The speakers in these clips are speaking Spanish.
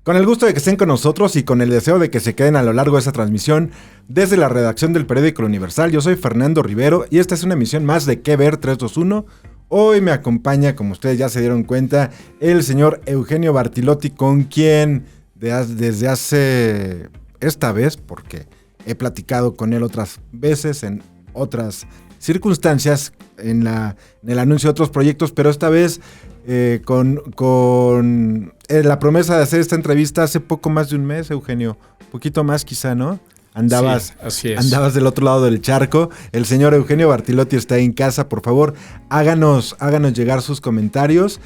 Con el gusto de que estén con nosotros y con el deseo de que se queden a lo largo de esta transmisión desde la redacción del periódico Universal, yo soy Fernando Rivero y esta es una emisión más de ¿Qué ver 321? Hoy me acompaña, como ustedes ya se dieron cuenta, el señor Eugenio Bartilotti, con quien desde hace esta vez, porque he platicado con él otras veces en otras circunstancias, en el anuncio de otros proyectos, pero esta vez con la promesa de hacer esta entrevista hace poco más de un mes, Eugenio, poquito más quizá, ¿no? Andabas, sí, así es. Andabas del otro lado del charco. El señor Eugenio Bartilotti está en casa. Por favor, háganos llegar sus comentarios.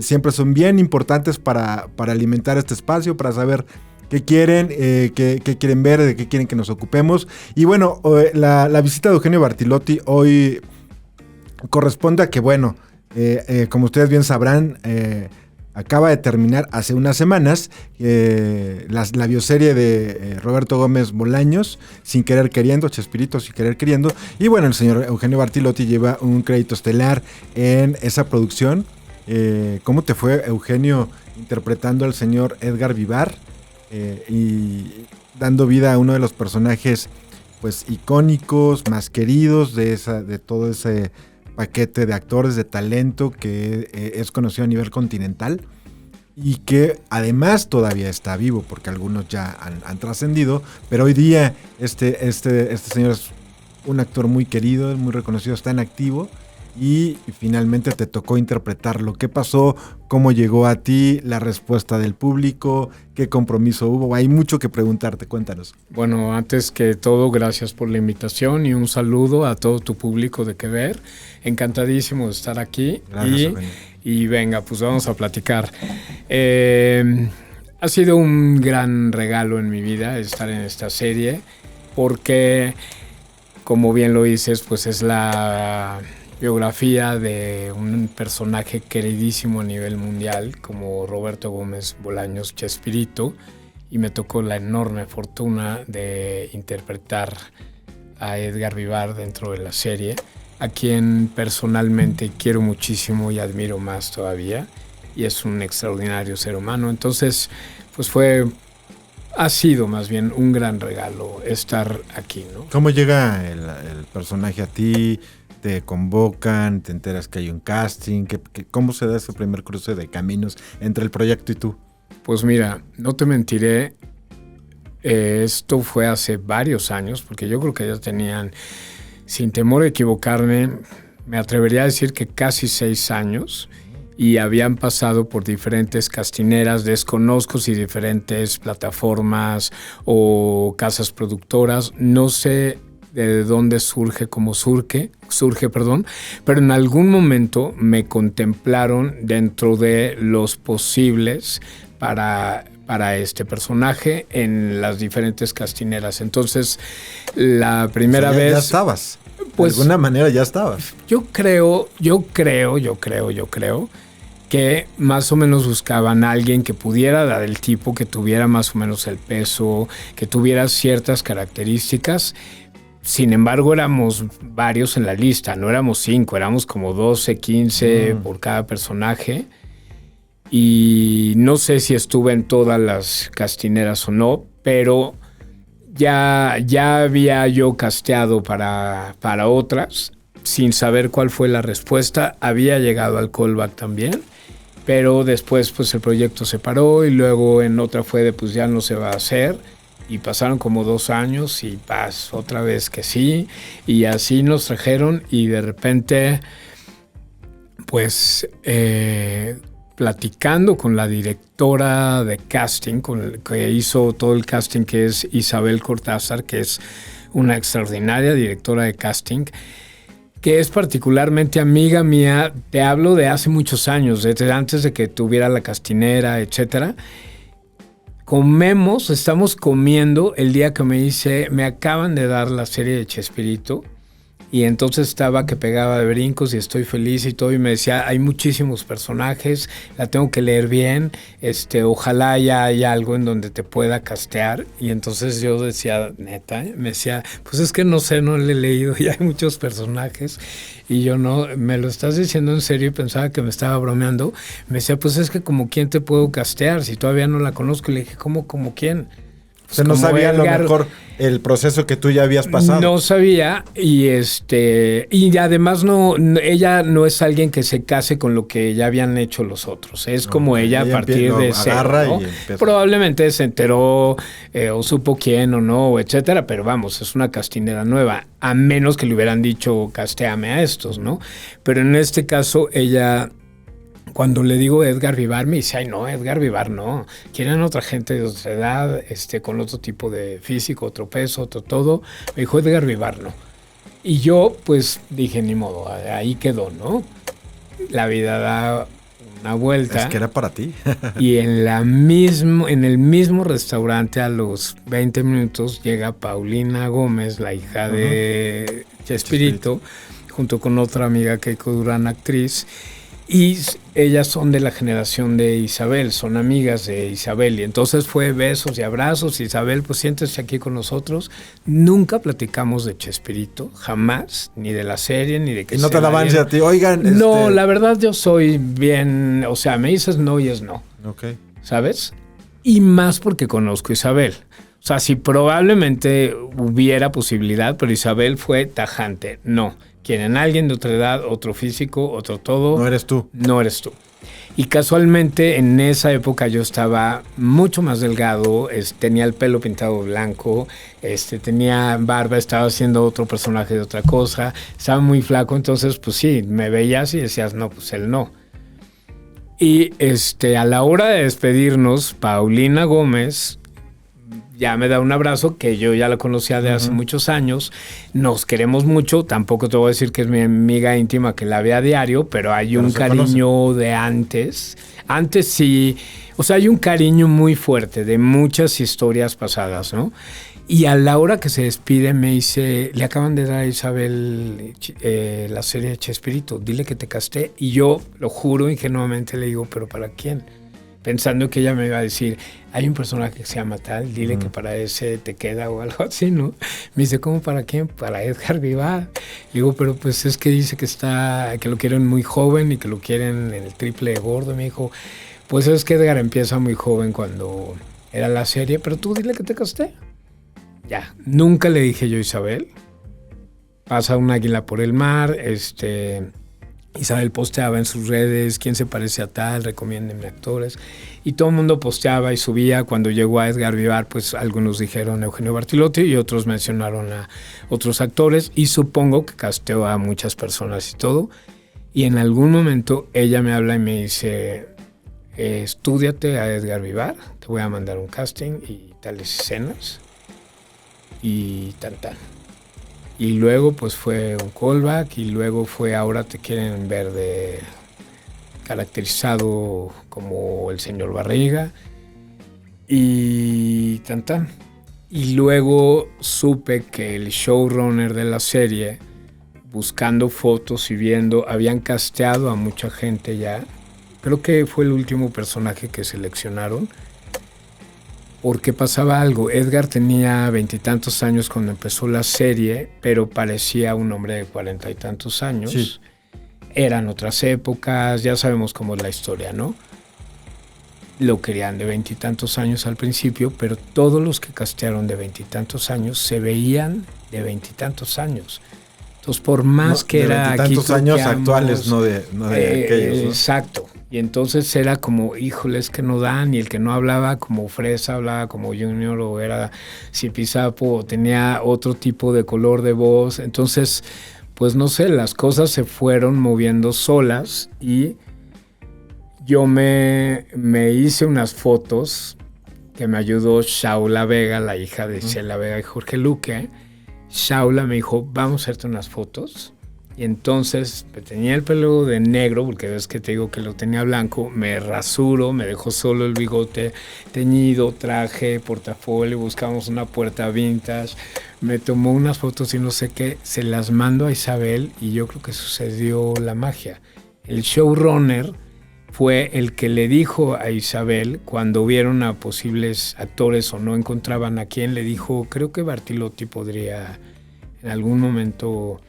Siempre son bien importantes para alimentar este espacio, para saber qué quieren, qué quieren ver, de qué quieren que nos ocupemos. Y bueno, la visita de Eugenio Bartilotti hoy corresponde a que, bueno, como ustedes bien sabrán, acaba de terminar hace unas semanas la bioserie de Roberto Gómez Bolaños, Sin Querer Queriendo, Chespirito Sin Querer Queriendo. Y bueno, el señor Eugenio Bartilotti lleva un crédito estelar en esa producción. ¿Cómo te fue, Eugenio, interpretando al señor Edgar Vivar y dando vida a uno de los personajes pues icónicos, más queridos de todo ese paquete de actores de talento que es conocido a nivel continental y que además todavía está vivo porque algunos ya han trascendido, pero hoy día este señor es un actor muy querido, muy reconocido, está en activo y finalmente te tocó interpretarlo? ¿Qué pasó? ¿Cómo llegó a ti? ¿La respuesta del público? ¿Qué compromiso hubo? Hay mucho que preguntarte, cuéntanos. Bueno, antes que todo, gracias por la invitación y un saludo a todo tu público de Qué Ver. Encantadísimo de estar aquí. Gracias, y venga, pues vamos a platicar. Ha sido un gran regalo en mi vida estar en esta serie porque, como bien lo dices, pues es la biografía de un personaje queridísimo a nivel mundial como Roberto Gómez Bolaños Chespirito, y me tocó la enorme fortuna de interpretar a Edgar Vivar dentro de la serie, a quien personalmente quiero muchísimo y admiro más todavía, y es un extraordinario ser humano. Entonces, pues ha sido más bien un gran regalo estar aquí, ¿no? ¿Cómo llega el personaje a ti? ¿Te convocan? ¿Te enteras que hay un casting? ¿Cómo se da ese primer cruce de caminos entre el proyecto y tú? Pues mira, no te mentiré, esto fue hace varios años, porque yo creo que ya tenían, sin temor a equivocarme, me atrevería a decir que casi 6 años, y habían pasado por diferentes castineras, desconozco si diferentes plataformas o casas productoras, no sé de dónde surge, pero en algún momento me contemplaron dentro de los posibles para este personaje en las diferentes castineras. Entonces, la primera vez... Ya estabas. Pues, de alguna manera ya estabas. Yo creo que más o menos buscaban a alguien que pudiera dar el tipo, que tuviera más o menos el peso, que tuviera ciertas características. Sin embargo, éramos varios en la lista, no éramos 5, éramos como 12, 15 por cada personaje. Y no sé si estuve en todas las castineras o no, pero ya había yo casteado para otras, sin saber cuál fue la respuesta. Había llegado al callback también, pero después pues el proyecto se paró y luego en otra fue de pues ya no se va a hacer. Y pasaron como 2 años y otra vez que sí. Y así nos trajeron y de repente, pues, platicando con la directora de casting, que hizo todo el casting, que es Isabel Cortázar, que es una extraordinaria directora de casting, que es particularmente amiga mía, te hablo de hace muchos años, desde antes de que tuviera la castinera, etcétera. Estamos comiendo el día que me acaban de dar la serie de Chespirito Y entonces estaba que pegaba de brincos y estoy feliz y todo. Y me decía, hay muchísimos personajes, la tengo que leer bien. Ojalá ya haya algo en donde te pueda castear. Y entonces yo decía, neta, me decía, pues es que no sé, no le he leído, ya hay muchos personajes. Y yo no, me lo estás diciendo en serio y pensaba que me estaba bromeando. Me decía, pues es que como quién te puedo castear si todavía no la conozco. Y le dije, ¿cómo como quién? O sea, no sabía a lo mejor el proceso que tú ya habías pasado. No sabía y además ella no es alguien que se case con lo que ya habían hecho los otros. Es como ella a partir de cero, ¿no? Probablemente se enteró o supo quién o no, etcétera, pero vamos, es una castinera nueva, a menos que le hubieran dicho castéame a estos, ¿no? Pero en este caso ella... Cuando le digo Edgar Vivar, me dice, ay no, Edgar Vivar no. Quieren otra gente de otra edad, con otro tipo de físico, otro peso, otro todo. Me dijo, Edgar Vivar no. Y yo, pues, dije, ni modo, ahí quedó, ¿no? La vida da una vuelta. Es que era para ti. Y en el mismo restaurante, a los 20 minutos, llega Paulina Gómez, la hija de Chespirito, junto con otra amiga, Keiko Durán, actriz. Y ellas son de la generación de Isabel, son amigas de Isabel. Y entonces fue besos y abrazos. Isabel, pues siéntese aquí con nosotros. Nunca platicamos de Chespirito, jamás, ni de la serie, ni de que... ¿Y no te daban a ti? Oigan... No, la verdad yo soy bien... O sea, me dices no y es no. Ok. ¿Sabes? Y más porque conozco a Isabel. O sea, si probablemente hubiera posibilidad, pero Isabel fue tajante. No. Quieren a alguien de otra edad, otro físico, otro todo. No eres tú. No eres tú. Y casualmente en esa época yo estaba mucho más delgado, tenía el pelo pintado blanco, tenía barba, estaba haciendo otro personaje de otra cosa, estaba muy flaco, entonces pues sí, me veías y decías, no, pues él no. Y a la hora de despedirnos, Paulina Gómez ya me da un abrazo, que yo ya la conocía de hace muchos años. Nos queremos mucho. Tampoco te voy a decir que es mi amiga íntima que la vea a diario, pero hay un cariño de antes. Antes sí, o sea, hay un cariño muy fuerte de muchas historias pasadas, ¿no? Y a la hora que se despide me dice, le acaban de dar a Isabel la serie de Chespirito, dile que te casté. Y yo, lo juro ingenuamente, le digo, ¿pero para quién? Pensando que ella me iba a decir, hay un personaje que se llama tal, dile que para ese te queda o algo así, ¿no? Me dice, ¿cómo para quién? Para Edgar Vivar. Digo, pero pues es que dice que lo quieren muy joven y que lo quieren en el triple de gordo. Me dijo, pues es que Edgar empieza muy joven cuando era la serie, pero tú dile que te casté. Ya, nunca le dije yo a Isabel. Pasa un águila por el mar, Isabel posteaba en sus redes quién se parece a tal, recomiéndenme actores, y todo el mundo posteaba y subía. Cuando llegó a Edgar Vivar, pues algunos dijeron Eugenio Bartilotti y otros mencionaron a otros actores, y supongo que casteó a muchas personas y todo. Y en algún momento ella me habla y me dice, estúdiate a Edgar Vivar, te voy a mandar un casting y tales escenas y tan. Y luego pues fue un callback y luego fue ahora te quieren ver caracterizado como el señor Barriga y tan. Y luego supe que el showrunner de la serie, buscando fotos y viendo, habían casteado a mucha gente ya. Creo que fue el último personaje que seleccionaron. Porque pasaba algo. Edgar tenía 20 y tantos años cuando empezó la serie, pero parecía un hombre de 40 y tantos años. Sí. Eran otras épocas, ya sabemos cómo es la historia, ¿no? Lo querían de 20 y tantos años al principio, pero todos los que castearon de 20 y tantos años se veían de 20 y tantos años. Entonces, por más que era... De 20 y tantos años actuales, no de aquellos, ¿no? Exacto. Y entonces era como, híjole, es que no dan, y el que no hablaba como fresa, hablaba como junior, o era zipizapo, o tenía otro tipo de color de voz. Entonces, pues no sé, las cosas se fueron moviendo solas, y yo me hice unas fotos que me ayudó Shaula Vega, la hija de Sheila Vega y Jorge Luque. Shaula me dijo, vamos a hacerte unas fotos. Y entonces tenía el pelo de negro, porque ves que te digo que lo tenía blanco, me rasuro, me dejó solo el bigote teñido, traje, portafolio, buscamos una puerta vintage, me tomó unas fotos y no sé qué, se las mando a Isabel y yo creo que sucedió la magia. El showrunner fue el que le dijo a Isabel, cuando vieron a posibles actores o no encontraban a quién, le dijo, creo que Bartolotti podría en algún momento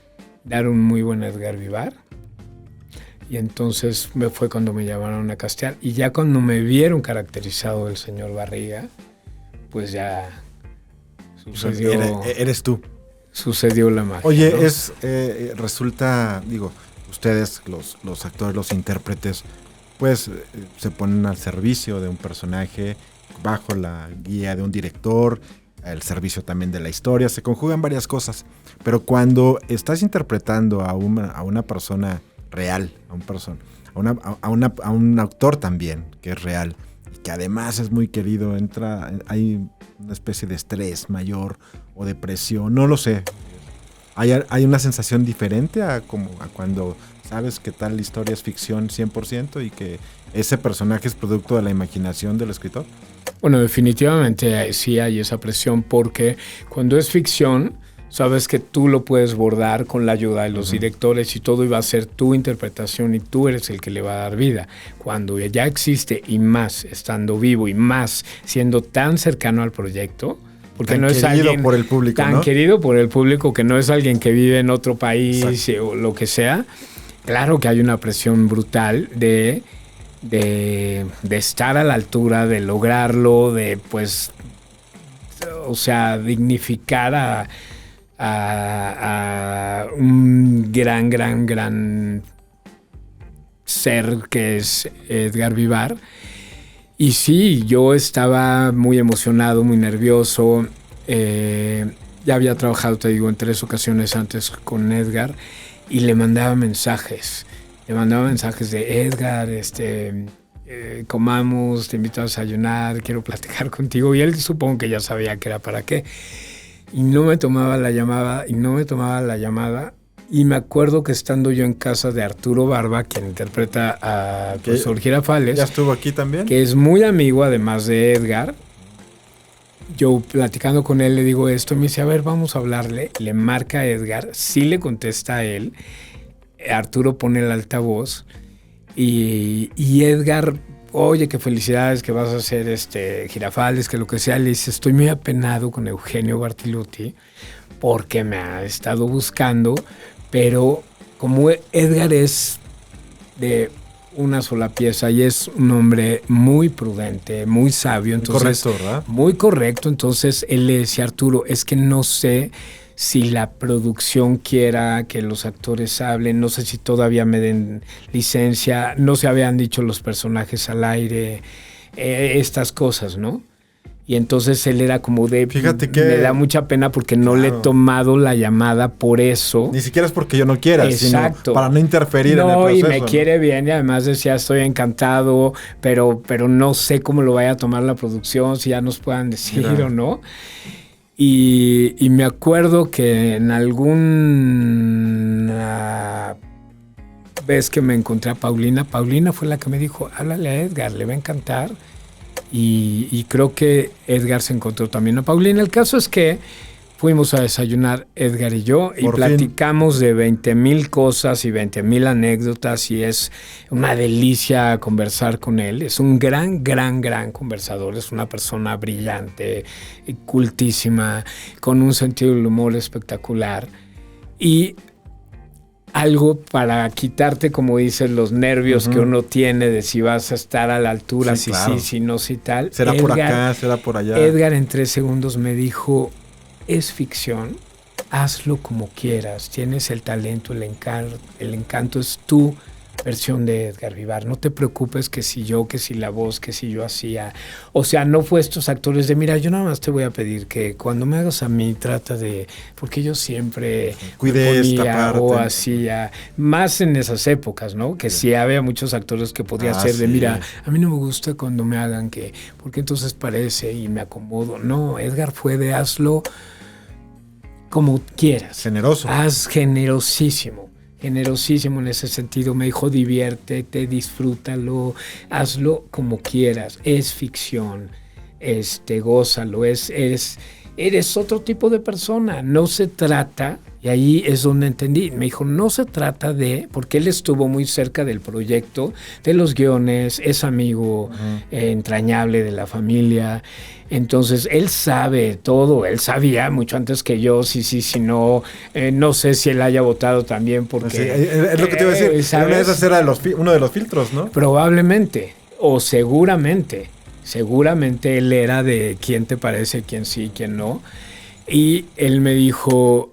dar un muy buen Edgar Vivar. Y entonces fue cuando me llamaron a castear. Y ya cuando me vieron caracterizado el señor Barriga, pues ya sucedió. Eres tú. Sucedió la magia. Oye, ¿no? Resulta, digo, ustedes, los actores, los intérpretes, pues se ponen al servicio de un personaje bajo la guía de un director, el servicio también de la historia, se conjugan varias cosas, pero cuando estás interpretando a una persona real, a un actor también que es real, y que además es muy querido, hay una especie de estrés mayor o depresión, no lo sé. Hay una sensación diferente a cuando sabes que tal historia es ficción 100% y que ese personaje es producto de la imaginación del escritor. Bueno, definitivamente sí hay esa presión porque cuando es ficción, sabes que tú lo puedes bordar con la ayuda de los directores y todo iba a ser tu interpretación y tú eres el que le va a dar vida. Cuando ya existe y más estando vivo y más siendo tan cercano al proyecto, porque tan no es alguien por el público, tan ¿no? querido por el público, que no es alguien que vive en otro país. Exacto. O lo que sea, claro que hay una presión brutal de estar a la altura, de lograrlo, de pues, o sea, dignificar a un gran ser que es Edgar Vivar. Y sí, yo estaba muy emocionado, muy nervioso. Ya había trabajado, te digo, en 3 ocasiones antes con Edgar y le mandaba mensajes. Le mandaba mensajes de Edgar, comamos, te invito a desayunar, quiero platicar contigo. Y él supongo que ya sabía que era para qué. Y no me tomaba la llamada, Y me acuerdo que estando yo en casa de Arturo Barba, quien interpreta a profesor Girafales. ¿Ya estuvo aquí también? Que es muy amigo, además de Edgar. Yo platicando con él le digo esto, me dice, a ver, vamos a hablarle. Le marca a Edgar, sí le contesta a él. Arturo pone el altavoz y Edgar, oye, qué felicidades que vas a hacer Girafales, que lo que sea. Le dice, estoy muy apenado con Eugenio Bartolotti porque me ha estado buscando, pero como Edgar es de una sola pieza y es un hombre muy prudente, muy sabio, entonces correcto, ¿verdad? Muy correcto, entonces él le decía a Arturo, es que no sé si la producción quiera que los actores hablen, no sé si todavía me den licencia, no se habían dicho los personajes al aire, estas cosas, ¿no? Y entonces él era como de... Fíjate que... Me da mucha pena porque no le he tomado la llamada por eso. Ni siquiera es porque yo no quiera, exacto, sino para no interferir en el proceso. Y me quiere bien y además decía, estoy encantado, pero no sé cómo lo vaya a tomar la producción, si ya nos puedan decir o no. Y me acuerdo que en alguna vez que me encontré a Paulina fue la que me dijo, háblale a Edgar, le va a encantar. Y creo que Edgar se encontró también a Paulina. El caso es que fuimos a desayunar Edgar y yo y platicamos de 20,000 cosas y 20,000 anécdotas y es una delicia conversar con él. Es un gran conversador, es una persona brillante, cultísima, con un sentido del humor espectacular y algo para quitarte, como dices, los nervios que uno tiene de si vas a estar a la altura, sí, si no, si tal. Será Edgar, por acá, será por allá. Edgar en 3 segundos me dijo, es ficción, hazlo como quieras, tienes el talento, el encanto es tu versión de Edgar Vivar, no te preocupes que si la voz, que si yo hacía, o sea, no fue estos actores de, mira, yo nada más te voy a pedir que cuando me hagas a mí trata de, porque yo siempre cuide esta parte o hacía, más en esas épocas, ¿no? Que sí había muchos actores que podía hacer de, mira, a mí no me gusta cuando me hagan que, porque entonces parece y me acomodo, no, Edgar fue de hazlo como quieras. Generoso. Haz generosísimo. generosísimo en ese sentido. Me dijo, diviértete, disfrútalo, hazlo como quieras. Es ficción, gózalo, eres otro tipo de persona. No se trata, y ahí es donde entendí, me dijo, no se trata de, porque él estuvo muy cerca del proyecto, de los guiones, es amigo entrañable de la familia. Entonces, él sabe todo, él sabía mucho antes que yo, sí, no, no sé si él haya votado también porque... Sí, es lo que te iba a decir, una de esas era uno de los filtros, ¿no? Probablemente, o seguramente él era de quién te parece, quién sí, quién no. Y él me dijo,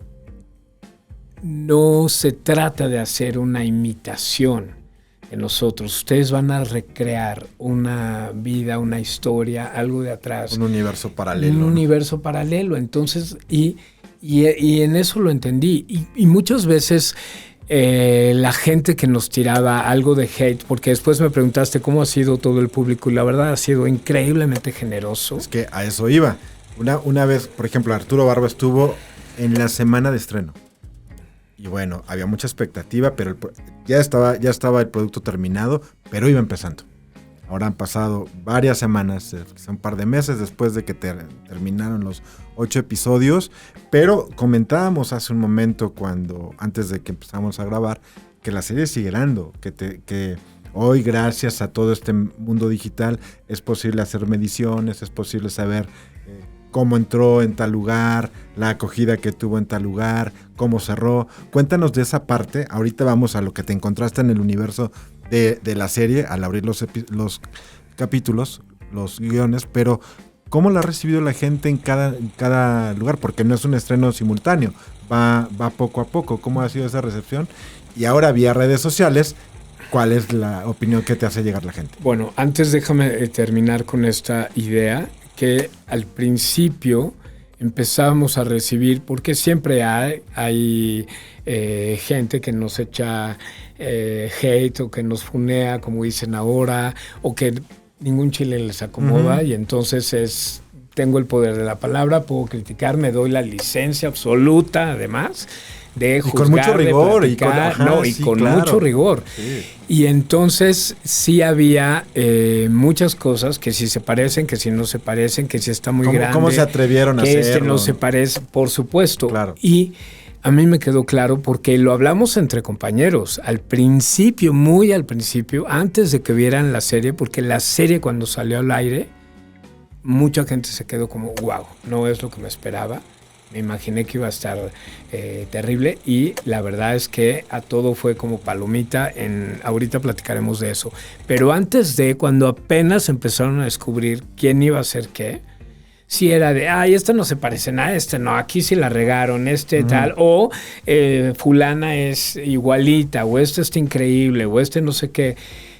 no se trata de hacer una imitación de nosotros. Ustedes van a recrear una vida, una historia, algo de atrás. Un universo paralelo. Un universo paralelo. Entonces, y en eso lo entendí. Y muchas veces la gente que nos tiraba algo de hate, porque después me preguntaste cómo ha sido todo el público, y la verdad ha sido increíblemente generoso. Es que a eso iba. Una vez, por ejemplo, Arturo Barba estuvo en la semana de estreno. Y bueno, había mucha expectativa, pero ya estaba el producto terminado, pero iba empezando. Ahora han pasado varias semanas, un par de meses después de que terminaron los 8 episodios, pero comentábamos hace un momento, antes de que empezamos a grabar, que la serie sigue dando, que hoy, gracias a todo este mundo digital, es posible hacer mediciones, es posible saber cómo entró en tal lugar, la acogida que tuvo en tal lugar, cómo cerró. Cuéntanos de esa parte. Ahorita vamos a lo que te encontraste en el universo de la serie al abrir los capítulos, los guiones, pero ¿cómo la ha recibido la gente en cada lugar? Porque no es un estreno simultáneo, va poco a poco. ¿Cómo ha sido esa recepción? Y ahora vía redes sociales, ¿cuál es la opinión que te hace llegar la gente? Bueno, antes déjame terminar con esta idea, que al principio empezábamos a recibir, porque siempre hay gente que nos echa hate o que nos funea, como dicen ahora, o que ningún chile les acomoda, y entonces tengo el poder de la palabra, puedo criticar, me doy la licencia absoluta, además, de juzgar, con mucho rigor, de platicar, con mucho rigor. Sí. Y entonces sí había muchas cosas que si se parecen, que si no se parecen, que si está muy grande. ¿Cómo se atrevieron a hacerlo? Que no se parece, por supuesto. Claro. Y a mí me quedó claro porque lo hablamos entre compañeros. Al principio, muy al principio, antes de que vieran la serie, porque la serie cuando salió al aire, mucha gente se quedó como, wow, no es lo que me esperaba. Me imaginé que iba a estar terrible, y la verdad es que a todo fue como palomita. Ahorita platicaremos de eso. Pero antes cuando apenas empezaron a descubrir quién iba a hacer qué, sí era de, este no se parece nada, no, aquí sí la regaron, tal, o fulana es igualita, o está increíble, o no sé qué.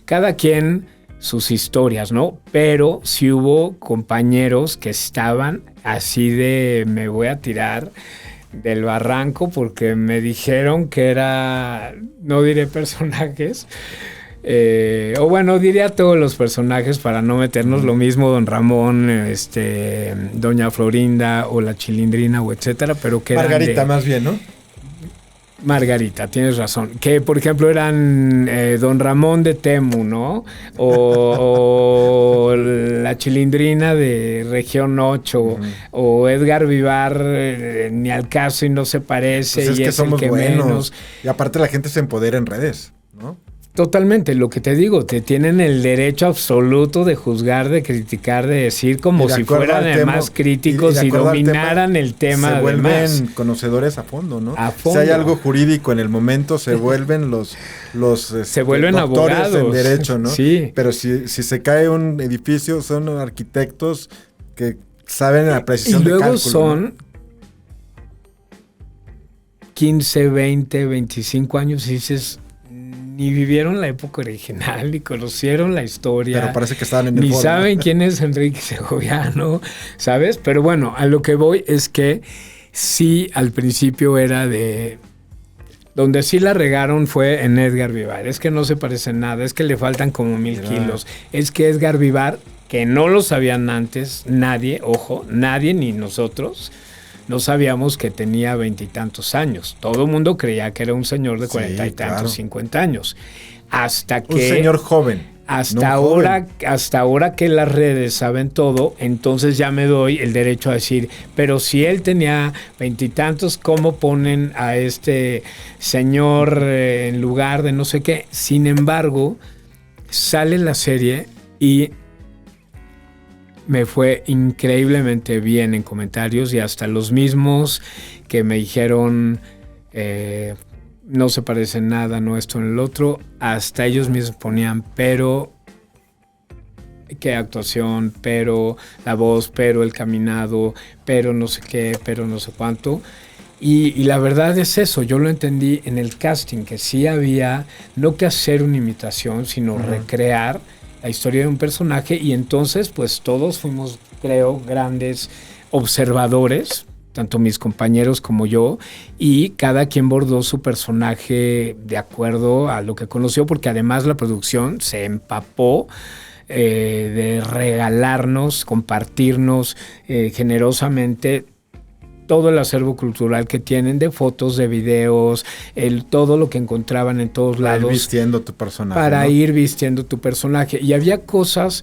Cada quien sus historias, ¿no? Pero sí hubo compañeros que estaban así de, me voy a tirar del barranco porque me dijeron que era, no diré personajes, o bueno, diría todos los personajes para no meternos, lo mismo Don Ramón, Doña Florinda o la Chilindrina o etcétera, pero que Margarita más bien, ¿no? Margarita, tienes razón. Que, por ejemplo, eran Don Ramón de Temu, ¿no? O la Chilindrina de Región 8, o Edgar Vivar, ni al caso y no se parece, pues y que es somos el que buenos. menos. Y aparte la gente se empodera en redes, ¿no? Totalmente, lo que te digo, te tienen el derecho absoluto de juzgar, de criticar, de decir como si fueran además críticos y dominaran el tema. Se vuelven además conocedores a fondo, ¿no? A fondo. Si hay algo jurídico en el momento, se vuelven los se vuelven doctores abogados en derecho, ¿no? Sí. Pero si se cae un edificio, son arquitectos que saben la precisión de cálculo. Y luego son 15, 20, 25 años y dices, ni vivieron la época original, ni conocieron la historia. Pero parece que estaban en el ni foro, saben ¿no? quién es Enrique Segoviano, ¿sabes? Pero bueno, a lo que voy es que sí, al principio era de... Donde sí la regaron fue en Edgar Vivar. Es que no se parece en nada, es que le faltan como 1000 kilos. Es que Edgar Vivar, que no lo sabían antes, nadie, ojo, nadie, ni nosotros, no sabíamos que tenía 20 y tantos años. Todo el mundo creía que era un señor de 40 y tantos, 50 años. Hasta que... Un señor joven. Hasta ahora que las redes saben todo, entonces ya me doy el derecho a decir, pero si él tenía 20 y tantos, ¿cómo ponen a este señor en lugar de no sé qué? Sin embargo, sale la serie y me fue increíblemente bien en comentarios, y hasta los mismos que me dijeron... no se parece en nada, no esto en el otro, hasta ellos mismos ponían, pero qué actuación, pero la voz, pero el caminado, pero no sé qué, pero no sé cuánto. Y la verdad es eso, yo lo entendí en el casting, que sí había, no que hacer una imitación, sino recrear la historia de un personaje, y entonces pues todos fuimos, creo, grandes observadores, tanto mis compañeros como yo, y cada quien bordó su personaje de acuerdo a lo que conoció, porque además la producción se empapó de regalarnos, compartirnos generosamente todo el acervo cultural que tienen, de fotos, de videos, todo lo que encontraban en todos lados. Para ir vistiendo tu personaje. Para ir vistiendo tu personaje. Y había cosas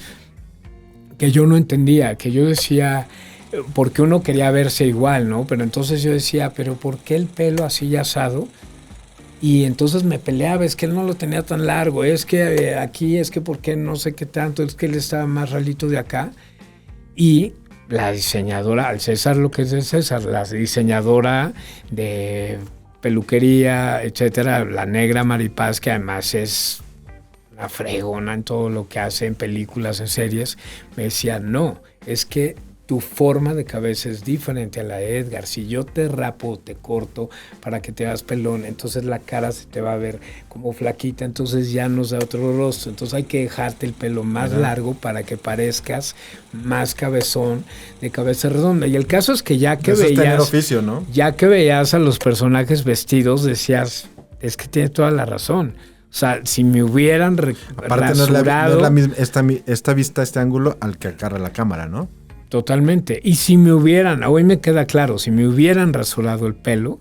que yo no entendía, que yo decía... porque uno quería verse igual, ¿no? Pero entonces yo decía, ¿pero por qué el pelo así asado? Y entonces me peleaba, es que él no lo tenía tan largo, es que aquí, es que por qué no sé qué tanto, es que él estaba más ralito de acá. Y la diseñadora, al César lo que es de César, la diseñadora de peluquería, etcétera, la negra Maripaz, que además es una fregona en todo lo que hace en películas, en series, me decía, no, es que tu forma de cabeza es diferente a la de Edgar. Si yo te rapo o te corto para que te veas pelón, entonces la cara se te va a ver como flaquita, entonces ya nos da otro rostro. Entonces hay que dejarte el pelo más largo para que parezcas más cabezón, de cabeza redonda. Y el caso es que ya que eso veías... es tener oficio, ¿no? Ya que veías a los personajes vestidos, decías, es que tiene toda la razón. O sea, si me hubieran rasurado... no es esta vista, este ángulo al que agarra la cámara, ¿no? Totalmente. Y si me hubieran, hoy me queda claro, si me hubieran rasurado el pelo,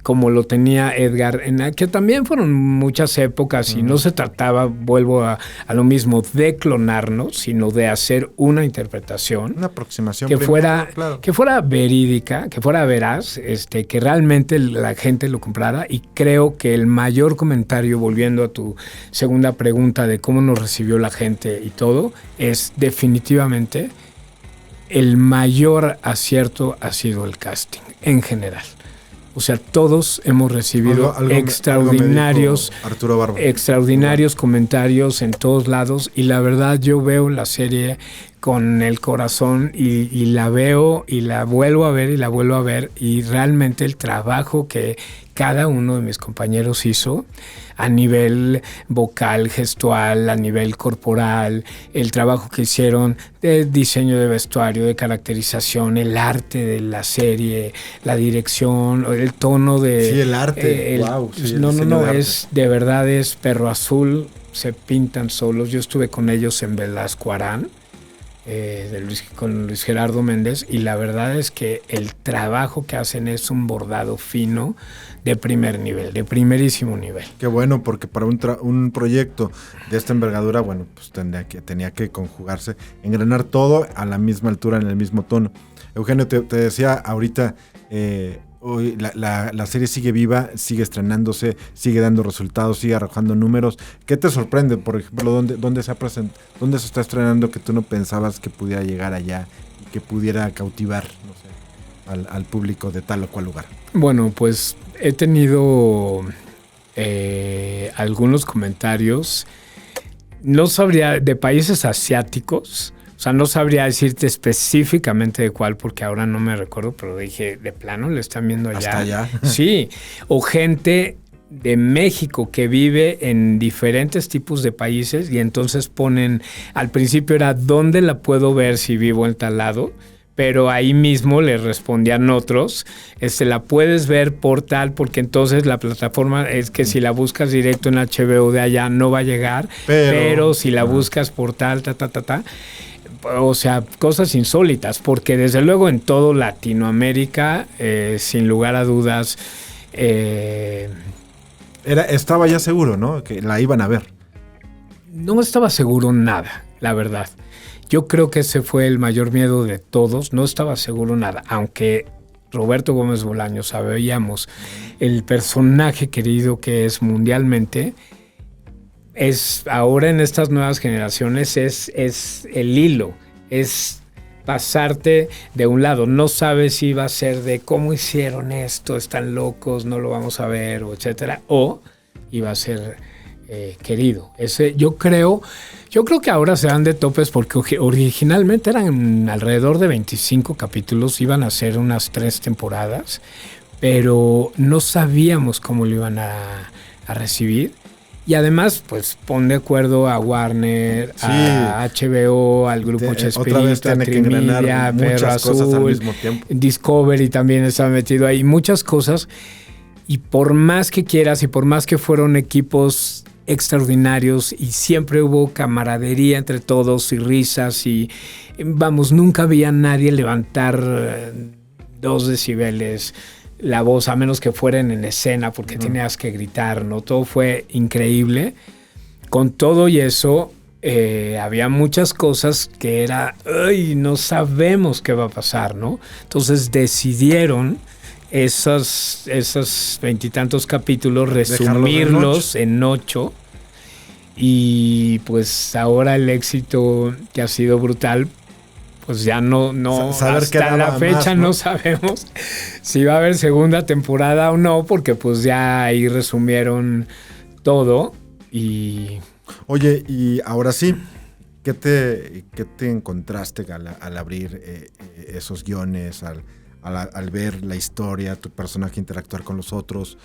como lo tenía Edgar, que también fueron muchas épocas y no se trataba, vuelvo a lo mismo, de clonarnos, sino de hacer una interpretación. Una aproximación. Que fuera verídica, que fuera veraz, que realmente la gente lo comprara. Y creo que el mayor comentario, volviendo a tu segunda pregunta de cómo nos recibió la gente y todo, es definitivamente... el mayor acierto ha sido el casting, en general. O sea, todos hemos recibido extraordinarios comentarios en todos lados, y la verdad yo veo la serie con el corazón y la veo y la vuelvo a ver y la vuelvo a ver, y realmente el trabajo que cada uno de mis compañeros hizo a nivel vocal, gestual, a nivel corporal, el trabajo que hicieron de diseño de vestuario, de caracterización, el arte de la serie, la dirección, el tono de... Sí, el arte, wow. Sí, es de verdad, es perro azul, se pintan solos. Yo estuve con ellos en Velasco Arán, con Luis Gerardo Méndez, y la verdad es que el trabajo que hacen es un bordado fino de primer nivel, de primerísimo nivel. Qué bueno, porque para un proyecto de esta envergadura, bueno, pues tenía que conjugarse, engranar todo a la misma altura, en el mismo tono. Eugenio, te decía ahorita, hoy la serie sigue viva, sigue estrenándose, sigue dando resultados, sigue arrojando números. ¿Qué te sorprende, por ejemplo, dónde se está estrenando que tú no pensabas que pudiera llegar allá y que pudiera cautivar, no sé, al público de tal o cual lugar? Bueno, pues he tenido algunos comentarios, no sabría, de países asiáticos. O sea, no sabría decirte específicamente de cuál, porque ahora no me recuerdo, pero dije, de plano, le están viendo allá. Hasta allá. Sí, o gente de México que vive en diferentes tipos de países, y entonces ponen, al principio era, ¿dónde la puedo ver si vivo en tal lado? Pero ahí mismo le respondían otros, la puedes ver por tal, porque entonces la plataforma es que si la buscas directo en HBO de allá no va a llegar, pero si la buscas por tal, o sea, cosas insólitas, porque desde luego en todo Latinoamérica, sin lugar a dudas, estaba ya seguro, ¿no? Que la iban a ver. no estaba seguro nada, la verdad. Yo creo que ese fue el mayor miedo de todos, no estaba seguro nada, aunque Roberto Gómez Bolaños sabíamos el personaje querido que es mundialmente. Es ahora en estas nuevas generaciones es el hilo, es pasarte de un lado. No sabes si va a ser de cómo hicieron esto, están locos, no lo vamos a ver, o etcétera, o iba a ser querido. Yo creo que ahora se dan de topes porque originalmente eran alrededor de 25 capítulos, iban a ser unas 3 temporadas, pero no sabíamos cómo lo iban a recibir. Y además, pues pon de acuerdo a Warner, sí, a HBO, al grupo Chespirito, a Trimedia, Perro Azul, Discovery también estaba metido ahí, muchas cosas. Y por más que quieras y por más que fueron equipos extraordinarios y siempre hubo camaradería entre todos y risas y vamos, nunca había nadie levantar 2 decibeles la voz, a menos que fueran en escena, porque tenías que gritar, ¿no? Todo fue increíble. Con todo y eso, había muchas cosas que era, ¡ay! No sabemos qué va a pasar, ¿no? Entonces decidieron esos 20 y tantos capítulos resumirlos en 8. Y pues ahora el éxito que ha sido brutal, pues ya no hasta la fecha más, ¿no? No sabemos si va a haber segunda temporada o no, porque pues ya ahí resumieron todo y... Oye, y ahora sí, ¿qué te encontraste al abrir esos guiones, al ver la historia, tu personaje interactuar con los otros?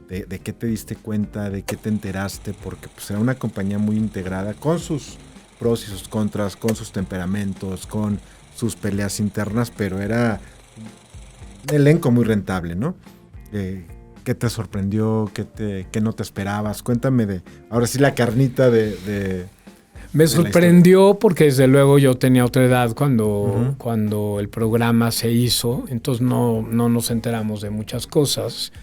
¿De qué te diste cuenta? ¿De qué te enteraste? Porque pues era una compañía muy integrada con sus pros y sus contras, con sus temperamentos, con sus peleas internas, pero era un elenco muy rentable, ¿no? ¿Qué te sorprendió? ¿Qué no te esperabas? Cuéntame ahora sí la carnita de me sorprendió porque desde luego yo tenía otra edad cuando el programa se hizo, entonces no nos enteramos de muchas cosas.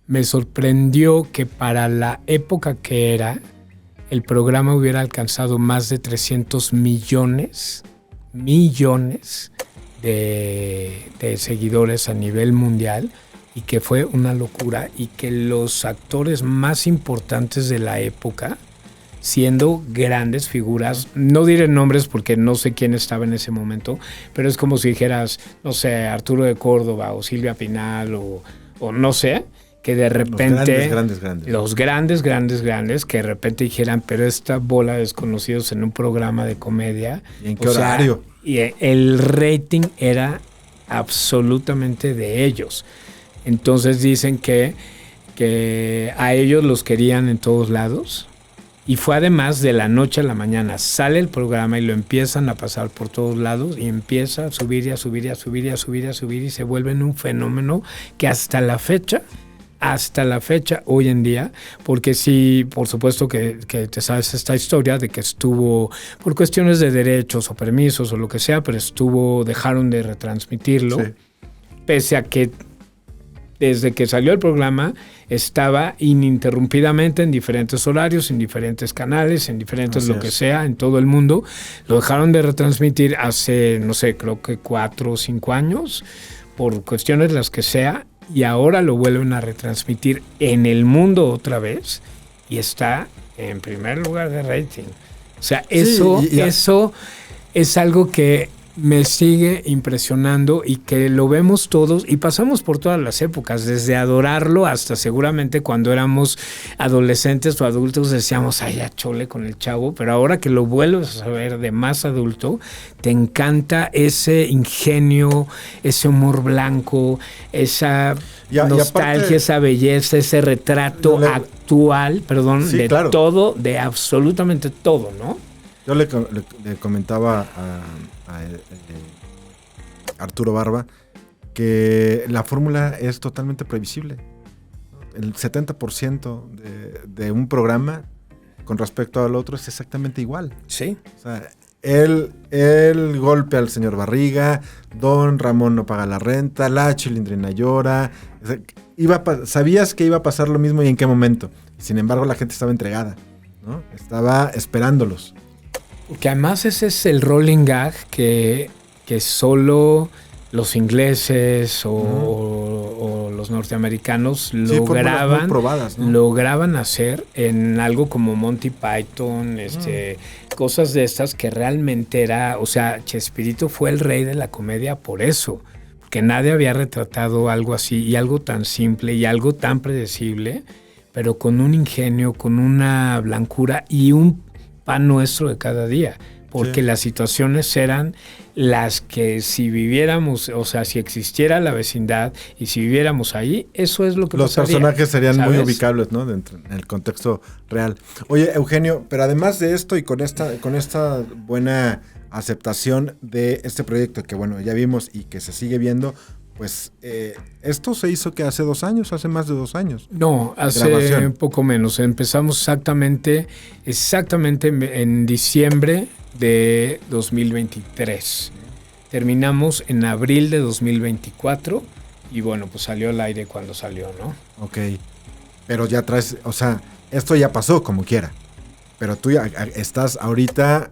Me sorprendió que para la época que era, el programa hubiera alcanzado más de 300 millones de seguidores a nivel mundial y que fue una locura y que los actores más importantes de la época, siendo grandes figuras, no diré nombres porque no sé quién estaba en ese momento, pero es como si dijeras, no sé, Arturo de Córdoba o Silvia Pinal o no sé, que de repente los grandes que de repente dijeran, pero esta bola de desconocidos en un programa de comedia. ¿Y en qué horario? Y el rating era absolutamente de ellos. Entonces dicen que a ellos los querían en todos lados. Y fue además de la noche a la mañana. Sale el programa y lo empiezan a pasar por todos lados y empieza a subir y a subir y a subir y a subir y a subir y se vuelven un fenómeno que hasta la fecha, hoy en día, porque sí, por supuesto que te sabes esta historia de que estuvo por cuestiones de derechos o permisos o lo que sea, pero dejaron de retransmitirlo, sí. Pese a que desde que salió el programa estaba ininterrumpidamente en diferentes horarios, en diferentes canales, en diferentes lo que sea, en todo el mundo. Lo dejaron de retransmitir hace, no sé, creo que 4 o 5 años, por cuestiones las que sea, y ahora lo vuelven a retransmitir en el mundo otra vez y está en primer lugar de rating. O sea, eso es algo que me sigue impresionando y que lo vemos todos y pasamos por todas las épocas, desde adorarlo hasta seguramente cuando éramos adolescentes o adultos decíamos, ay, ya chole con el chavo, pero ahora que lo vuelves a ver de más adulto, te encanta ese ingenio, ese humor blanco, esa nostalgia, aparte, esa belleza, ese retrato actual, sí, de claro. Todo, de absolutamente todo, ¿no? Yo le comentaba a Arturo Barba que la fórmula es totalmente previsible. El 70% de un programa con respecto al otro es exactamente igual. Sí. O sea, el golpe al señor Barriga, Don Ramón no paga la renta, la Chilindrina llora. O sea, sabías que iba a pasar lo mismo y en qué momento. Sin embargo, la gente estaba entregada, ¿no? Estaba esperándolos. Que además ese es el rolling gag que solo los ingleses o los norteamericanos lograban, probadas, ¿no? lograban hacer en algo como Monty Python, cosas de estas que realmente era, o sea, Chespirito fue el rey de la comedia por eso, porque nadie había retratado algo así y algo tan simple y algo tan predecible, pero con un ingenio, con una blancura y un pan nuestro de cada día. Porque las situaciones eran las que si viviéramos, o sea, si existiera la vecindad y si viviéramos ahí, eso es lo que los pasaría. Los personajes serían, ¿sabes?, muy ubicables, ¿no? En el contexto real. Oye, Eugenio, pero además de esto y con esta buena aceptación de este proyecto que, bueno, ya vimos y que se sigue viendo, pues esto se hizo que hace más de 2 años. No, hace un poco menos. Empezamos exactamente en diciembre de 2023. Terminamos en abril de 2024 y bueno, pues salió al aire cuando salió, ¿no? Ok, pero ya traes, o sea, esto ya pasó como quiera, pero tú ya estás ahorita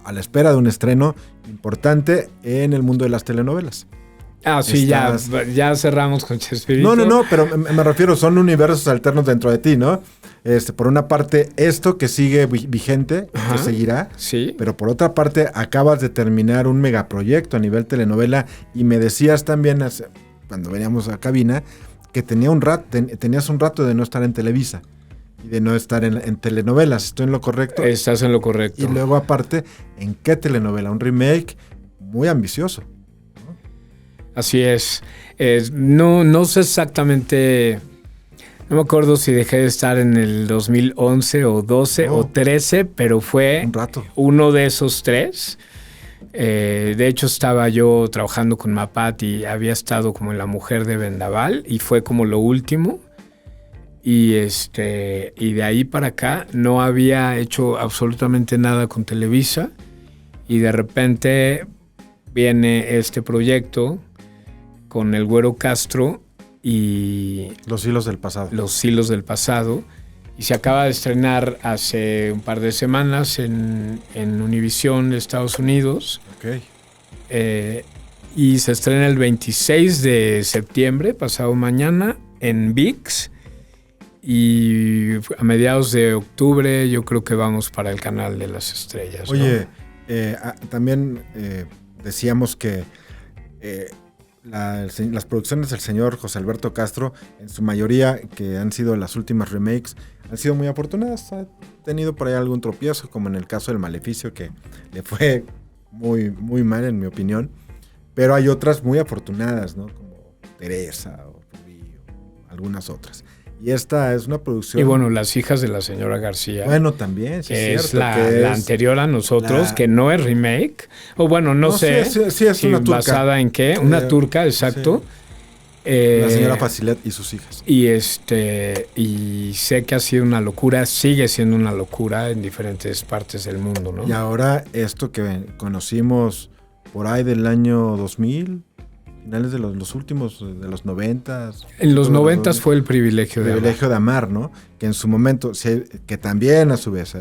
a la espera de un estreno importante en el mundo de las telenovelas. Ah, sí, ya cerramos con Chespirito. No, pero me refiero, son universos alternos dentro de ti, ¿no? Por una parte, esto que sigue vigente, que seguirá, sí. Pero por otra parte, acabas de terminar un megaproyecto a nivel telenovela y me decías también, cuando veníamos a cabina, que tenías un rato de no estar en Televisa y de no estar en telenovelas. ¿Estoy en lo correcto? Estás en lo correcto. Y luego aparte, ¿en qué telenovela? Un remake muy ambicioso. Así es. No sé exactamente, no me acuerdo si dejé de estar en el 2011 o 12 o 13, pero fue un rato. Uno de esos 3. De hecho, estaba yo trabajando con Mapat y había estado como en La Mujer de Vendaval y fue como lo último. Y de ahí para acá no había hecho absolutamente nada con Televisa y de repente viene este proyecto con el Güero Castro y Los hilos del pasado. Los hilos del pasado. Y se acaba de estrenar hace un par de semanas en Univisión de Estados Unidos. Ok. Y se estrena el 26 de septiembre, pasado mañana, en ViX. Y a mediados de octubre yo creo que vamos para el Canal de las Estrellas. Oye, también decíamos que las producciones del señor José Alberto Castro, en su mayoría, que han sido las últimas remakes, han sido muy afortunadas. Ha tenido por ahí algún tropiezo, como en el caso del Maleficio, que le fue muy, muy mal, en mi opinión. Pero hay otras muy afortunadas, ¿no? Como Teresa o Rubí, o algunas otras. Y esta es una producción... Y bueno, Las hijas de la señora García. Bueno, también, sí, que es cierto. La anterior a nosotros, que no es remake. O bueno, no sé. Sí, es una turca. ¿Basada en qué? Una turca, exacto. Sí. La señora Facilet y sus hijas. Y sé que ha sido una locura, sigue siendo una locura en diferentes partes del mundo, ¿no? Y ahora esto que conocimos por ahí del año 2000... finales de los últimos, de los 90. En los 90 fue El privilegio de amar, ¿no? Que en su momento, que también a su vez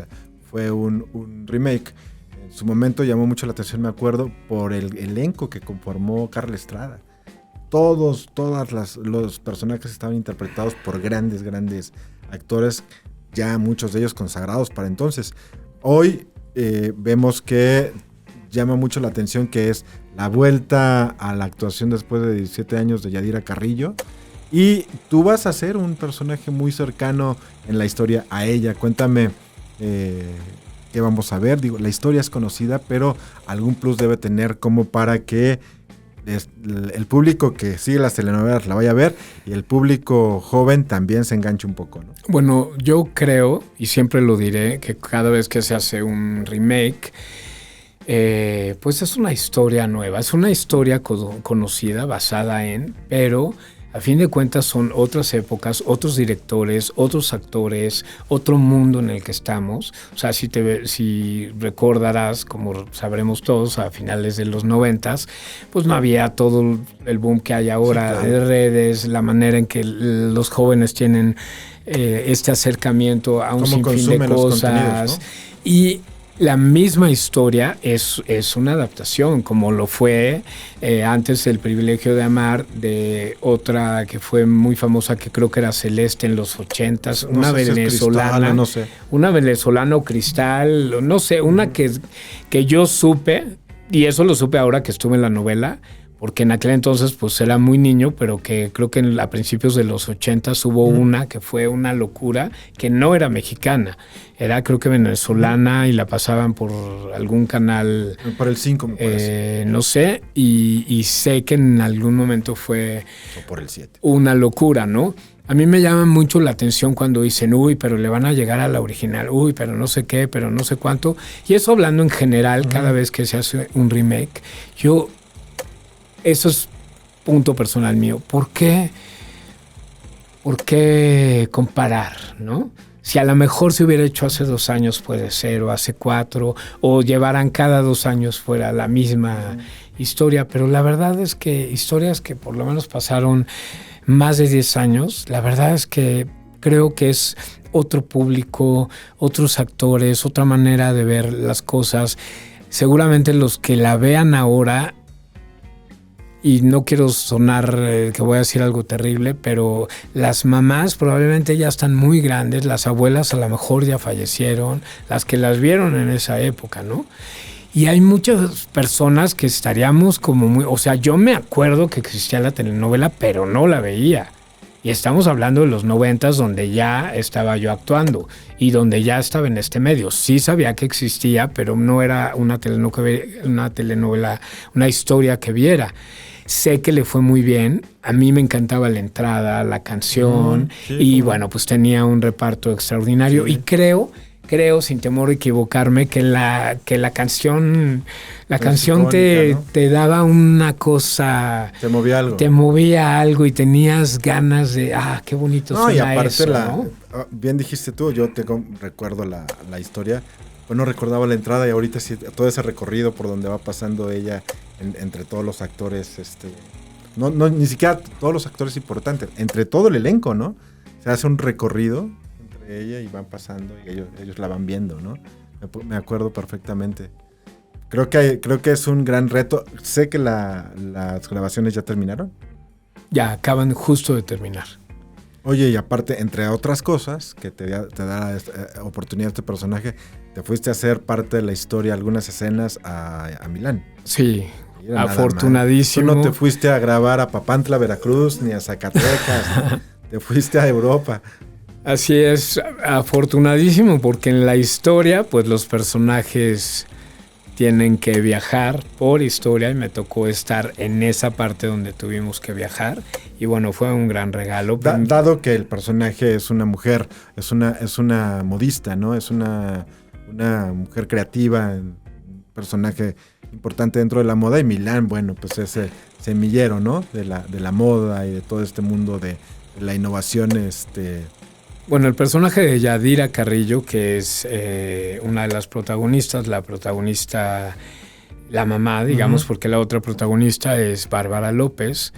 fue un remake. En su momento llamó mucho la atención, me acuerdo, por el elenco que conformó Carla Estrada. Todos los personajes estaban interpretados por grandes actores, ya muchos de ellos consagrados para entonces. Hoy vemos que llama mucho la atención que es la vuelta a la actuación después de 17 años de Yadira Carrillo. Y tú vas a ser un personaje muy cercano en la historia a ella. Cuéntame qué vamos a ver. Digo, la historia es conocida, pero algún plus debe tener como para que el público que sigue las telenovelas la vaya a ver y el público joven también se enganche un poco, ¿no? Bueno, yo creo, y siempre lo diré, que cada vez que se hace un remake, pues es una historia nueva, es una historia conocida, basada en, pero A fin de cuentas son otras épocas, otros directores, otros actores, otro mundo en el que estamos. O sea, si recordarás, como sabremos todos, a finales de los 90s, pues no había todo el boom que hay ahora, sí, claro, de redes, la manera en que los jóvenes tienen este acercamiento a un sinfín de cosas, ¿no? Y la misma historia es una adaptación, como lo fue antes El privilegio de amar, de otra que fue muy famosa, que creo que era Celeste en los 80s, no una sé venezolana, si Cristal, no sé. Una venezolana o Cristal, no sé, una que yo supe, y eso lo supe ahora que estuve en la novela, porque en aquel entonces pues era muy niño, pero que creo que a principios de los 80s hubo una que fue una locura, que no era mexicana, era creo que venezolana y la pasaban por algún canal. Por el 5 me parece. No sé, y sé que en algún momento fue o por el 7. Una locura, ¿no? A mí me llama mucho la atención cuando dicen, uy, pero le van a llegar a la original, uy, pero no sé qué, pero no sé cuánto. Y eso hablando en general, cada vez que se hace un remake, eso es punto personal mío. ¿Por qué comparar, no? Si a lo mejor se hubiera hecho hace 2 años, puede ser, o hace 4, o llevaran cada 2 años fuera la misma historia. Pero la verdad es que historias que por lo menos pasaron más de 10 años, la verdad es que creo que es otro público, otros actores, otra manera de ver las cosas. Seguramente los que la vean ahora, y no quiero sonar que voy a decir algo terrible, pero las mamás probablemente ya están muy grandes, las abuelas a lo mejor ya fallecieron, las que las vieron en esa época, ¿no? Y hay muchas personas que estaríamos como muy... O sea, yo me acuerdo que existía la telenovela, pero no la veía. Y estamos hablando de los 90s, donde ya estaba yo actuando y donde ya estaba en este medio. Sí sabía que existía, pero no era una telenovela, una historia que viera. Sé que le fue muy bien. A mí me encantaba la entrada, la canción, sí, y bueno, pues tenía un reparto extraordinario. Sí. Y creo, sin temor a equivocarme, que la canción icónica, ¿no? te daba una cosa... Te movía algo. Te movía algo y tenías ganas de... qué bonito suena y aparte eso, ¿no? Bien dijiste tú, yo recuerdo la historia. Bueno, recordaba la entrada y ahorita sí, todo ese recorrido por donde va pasando ella entre todos los actores, no, ni siquiera todos los actores importantes, entre todo el elenco, ¿no? Se hace un recorrido entre ella y van pasando y ellos la van viendo, ¿no? Me acuerdo perfectamente. Creo que es un gran reto. Sé que las grabaciones ya terminaron. Ya, acaban justo de terminar. Oye, y aparte, entre otras cosas que te da oportunidad este personaje, te fuiste a hacer parte de la historia, algunas escenas a Milán. Sí, afortunadísimo. Tú no te fuiste a grabar a Papantla, Veracruz, ni a Zacatecas, te fuiste a Europa. Así es, afortunadísimo, porque en la historia, pues los personajes tienen que viajar por historia y me tocó estar en esa parte donde tuvimos que viajar y bueno, fue un gran regalo. Dado que el personaje es una mujer, es una modista, ¿no? Es una mujer creativa, un personaje importante dentro de la moda y Milán, bueno, pues ese semillero, ¿no? De la moda y de todo este mundo de la innovación, Bueno, el personaje de Yadira Carrillo, que es una de las protagonistas, la mamá, digamos, porque la otra protagonista es Bárbara López.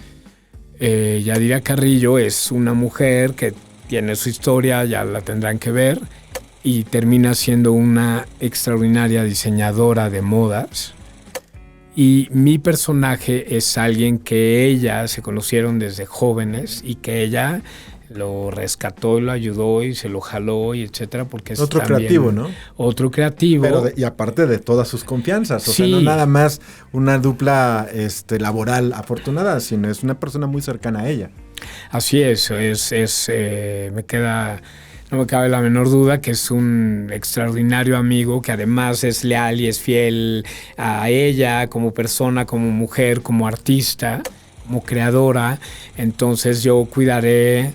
Yadira Carrillo es una mujer que tiene su historia, ya la tendrán que ver, y termina siendo una extraordinaria diseñadora de modas. Y mi personaje es alguien que ella se conocieron desde jóvenes y que ella lo rescató y lo ayudó y se lo jaló y etcétera, porque es otro creativo, ¿no? Otro creativo. Pero y aparte de todas sus confianzas, o sí. sea, no nada más una dupla laboral afortunada, sino es una persona muy cercana a ella. Así es, no me cabe la menor duda que es un extraordinario amigo que además es leal y es fiel a ella como persona, como mujer, como artista, como creadora. Entonces yo cuidaré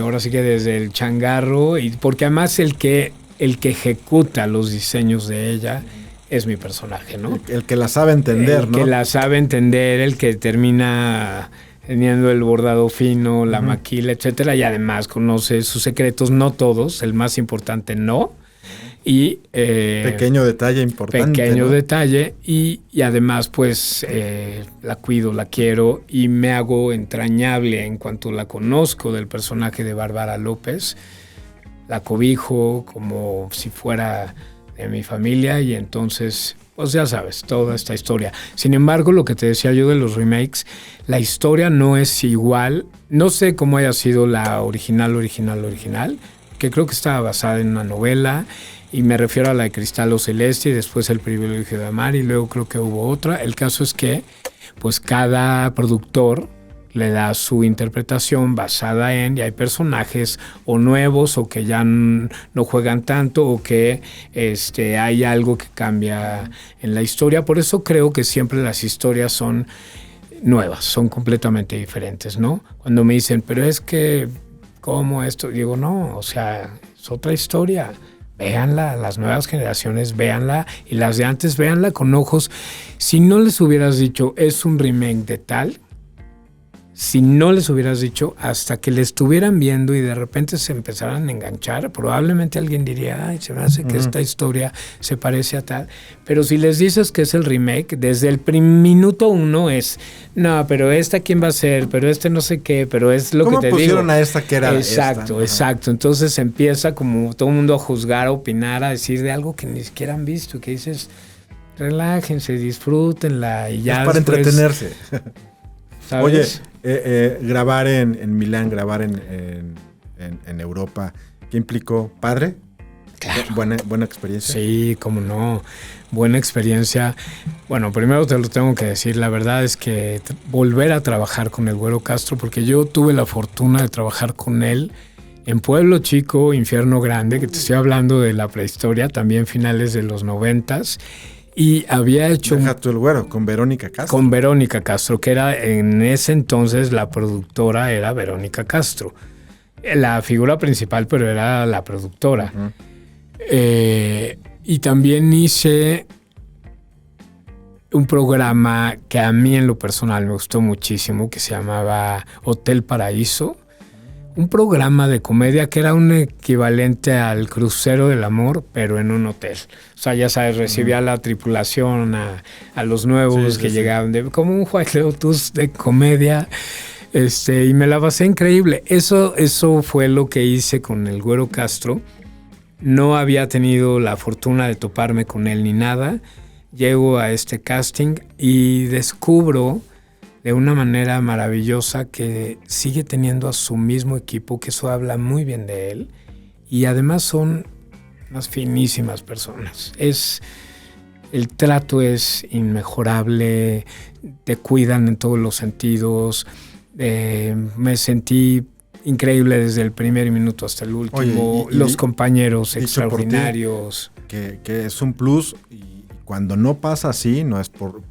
ahora sí que desde el changarro, y porque además el que ejecuta los diseños de ella es mi personaje, ¿no? El que la sabe entender, ¿no? El que la sabe entender, el que termina teniendo el bordado fino, la maquila, etcétera, y además conoce sus secretos, no todos, el más importante no. Y pequeño detalle importante. Pequeño, ¿no? detalle y además pues la cuido, la quiero y me hago entrañable en cuanto la conozco del personaje de Bárbara López. La cobijo como si fuera de mi familia y entonces pues ya sabes, toda esta historia. Sin embargo, lo que te decía yo de los remakes, la historia no es igual. No sé cómo haya sido la original, que creo que estaba basada en una novela. Y me refiero a la de Cristal o Celeste y después El privilegio de amar y luego creo que hubo otra. El caso es que pues cada productor le da su interpretación basada en, y hay personajes o nuevos o que ya no juegan tanto o que hay algo que cambia en la historia. Por eso creo que siempre las historias son nuevas, son completamente diferentes, ¿no? Cuando me dicen, pero es que, ¿cómo esto? Digo, no, o sea, es otra historia. Véanla, las nuevas generaciones, véanla, y las de antes, véanla con ojos. Si no les hubieras dicho, es un remake de tal, si no les hubieras dicho, hasta que le estuvieran viendo y de repente se empezaran a enganchar, probablemente alguien diría, ay, se me hace que esta historia se parece a tal. Pero si les dices que es el remake, desde el minuto 1 es, no, pero esta quién va a ser, pero no sé qué, pero es lo que te digo. ¿Cómo pusieron a esta que era exacto, esta? Exacto. Entonces empieza como todo el mundo a juzgar, a opinar, a decir de algo que ni siquiera han visto, que dices, relájense, disfrútenla y ya. Es para después, entretenerse. ¿sabes? Oye, grabar en Milán, grabar en Europa, ¿qué implicó? ¿Padre? Claro. Buena experiencia. Sí, cómo no. Buena experiencia. Bueno, primero te lo tengo que decir, la verdad es que volver a trabajar con el Güero Castro, porque yo tuve la fortuna de trabajar con él en Pueblo Chico, Infierno Grande, que te estoy hablando de la prehistoria, también finales de los 90s. Y había hecho... Deja tú el Güero, con Verónica Castro. Con Verónica Castro, que era en ese entonces la productora era Verónica Castro. La figura principal, pero era la productora. Y también hice un programa que a mí en lo personal me gustó muchísimo, que se llamaba Hotel Paraíso. Un programa de comedia que era un equivalente al Crucero del Amor, pero en un hotel. O sea, ya sabes, recibía a la tripulación, a los nuevos que llegaban, como un White Lotus de comedia. Y me la pasé increíble. Eso fue lo que hice con el Güero Castro. No había tenido la fortuna de toparme con él ni nada. Llego a este casting y descubro de una manera maravillosa que sigue teniendo a su mismo equipo, que eso habla muy bien de él. Y además son unas finísimas personas. El trato es inmejorable, te cuidan en todos los sentidos. Me sentí increíble desde el primer minuto hasta el último. Oye, los compañeros extraordinarios. Que es un plus, y cuando no pasa así, no es por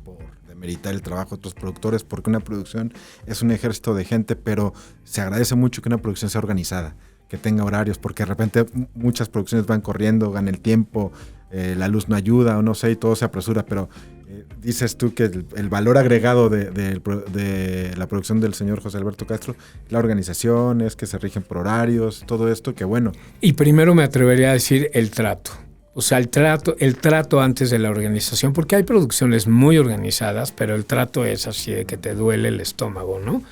demeritar el trabajo de otros productores, porque una producción es un ejército de gente, pero se agradece mucho que una producción sea organizada, que tenga horarios, porque de repente muchas producciones van corriendo, ganan el tiempo, la luz no ayuda, o no sé, y todo se apresura, pero dices tú que el valor agregado de la producción del señor José Alberto Castro, la organización, es que se rigen por horarios, todo esto, que bueno. Y primero me atrevería a decir el trato. O sea, el trato antes de la organización, porque hay producciones muy organizadas, pero el trato es así de que te duele el estómago, ¿no?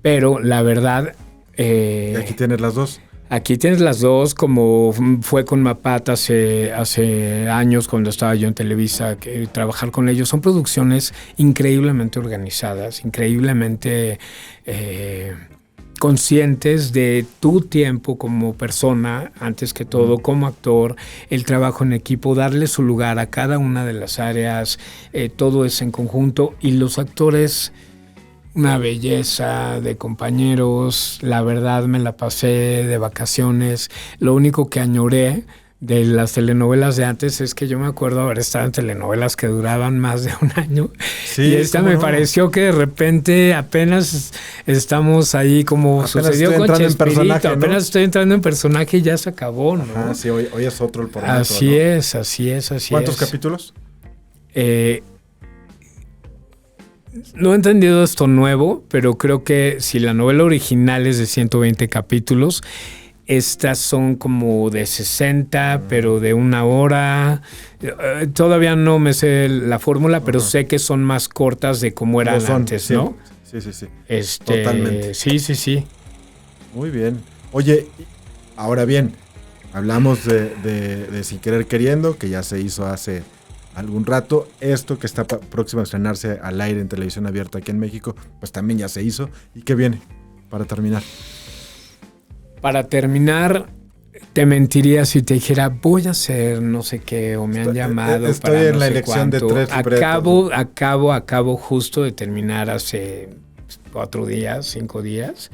Pero la verdad... y aquí tienes las dos. Aquí tienes las dos, como fue con Mapat hace años cuando estaba yo en Televisa, que trabajar con ellos. Son producciones increíblemente organizadas, increíblemente conscientes de tu tiempo como persona, antes que todo, como actor, el trabajo en equipo, darle su lugar a cada una de las áreas, todo es en conjunto, y los actores... Una belleza de compañeros, la verdad me la pasé de vacaciones. Lo único que añoré de las telenovelas de antes es que yo me acuerdo haber estado en telenovelas que duraban más de un año. Sí, y esta me pareció que de repente apenas estamos ahí como apenas sucedió con Chespirito. ¿No? Apenas estoy entrando en personaje y ya se acabó, ¿no? Ajá, sí, hoy es otro el formato. Así, ¿no? Así es. ¿Cuántos capítulos? No he entendido esto nuevo, pero creo que si la novela original es de 120 capítulos, estas son como de 60, pero de 1 hora. Todavía no me sé la fórmula, pero sé que son más cortas de como eran antes, sí. ¿no? Sí. Totalmente. Sí. Muy bien. Oye, ahora bien, hablamos de Sin Querer Queriendo, que ya se hizo hace algún rato. Esto que está próximo a estrenarse al aire en televisión abierta aquí en México, pues también ya se hizo. ¿Y qué viene para terminar? Para terminar, te mentiría si te dijera voy a hacer no sé qué o me han llamado. Estoy para en no la sé elección cuánto. de 3 libretos. Acabo justo de terminar hace 4 días, 5 días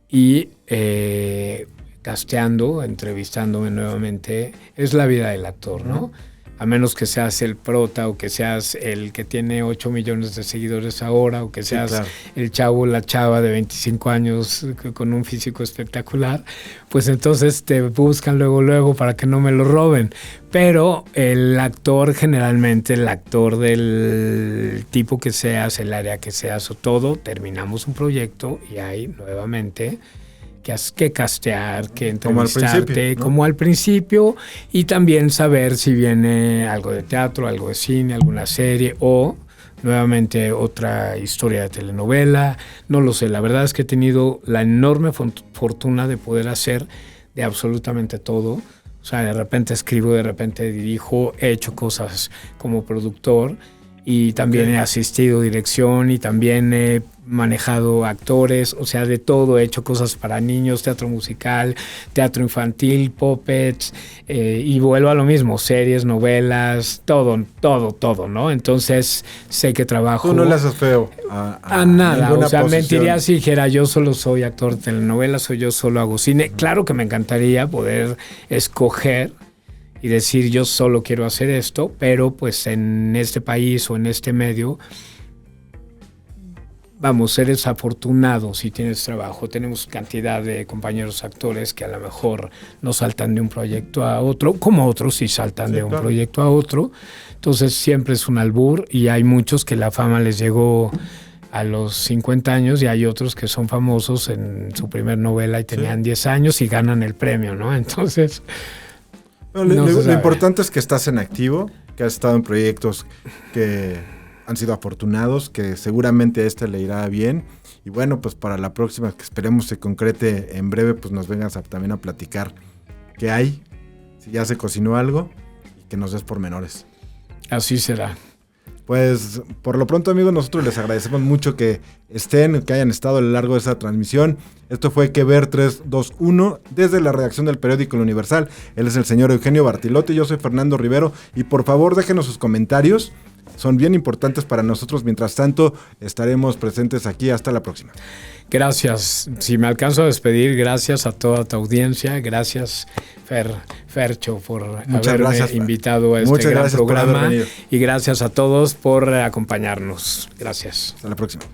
y casteando, entrevistándome nuevamente. Es la vida del actor, ¿no? A menos que seas el prota o que seas el que tiene 8 millones de seguidores ahora o que seas el chavo, la chava de 25 años con un físico espectacular, pues entonces te buscan luego para que no me lo roben. Pero el actor, generalmente el actor del tipo que seas, el área que seas o todo, terminamos un proyecto y hay nuevamente que castear, que entrevistarte, como al principio, y también saber si viene algo de teatro, algo de cine, alguna serie o nuevamente otra historia de telenovela. No lo sé, la verdad es que he tenido la enorme fortuna de poder hacer de absolutamente todo. O sea, de repente escribo, de repente dirijo, he hecho cosas como productor y también he asistido dirección y también he manejado actores, o sea, de todo. He hecho cosas para niños, teatro musical, teatro infantil, puppets, y vuelvo a lo mismo, series, novelas, todo, ¿no? Entonces, sé que trabajo... Tú no le haces feo a nada, o sea, posición. mentiría si dijera yo solo soy actor de telenovelas o yo solo hago cine. Claro que me encantaría poder escoger y decir yo solo quiero hacer esto, pero pues en este país o en este medio, vamos, eres afortunado si tienes trabajo. Tenemos cantidad de compañeros actores que a lo mejor no saltan de un proyecto a otro, como otros sí saltan de un proyecto a otro. Entonces siempre es un albur y hay muchos que la fama les llegó a los 50 años y hay otros que son famosos en su primer novela y tenían 10 años y ganan el premio, ¿no? Entonces... Lo importante es que estás en activo, que has estado en proyectos que han sido afortunados, que seguramente a este le irá bien. Y bueno, pues para la próxima, que esperemos se concrete en breve, pues nos vengas también a platicar qué hay, si ya se cocinó algo, y que nos des pormenores. Así será. Pues por lo pronto, amigos, nosotros les agradecemos mucho que estén, que hayan estado a lo largo de esta transmisión. Esto fue Que Ver 321 desde la redacción del periódico El Universal. Él es el señor Eugenio Bartilotti, yo soy Fernando Rivero y por favor déjenos sus comentarios. Son bien importantes para nosotros. Mientras tanto, estaremos presentes aquí. Hasta la próxima. Gracias. Si me alcanzo a despedir, gracias a toda tu audiencia. Gracias, Fercho, por haberme invitado a este gran programa. Y gracias a todos por acompañarnos. Gracias. Hasta la próxima.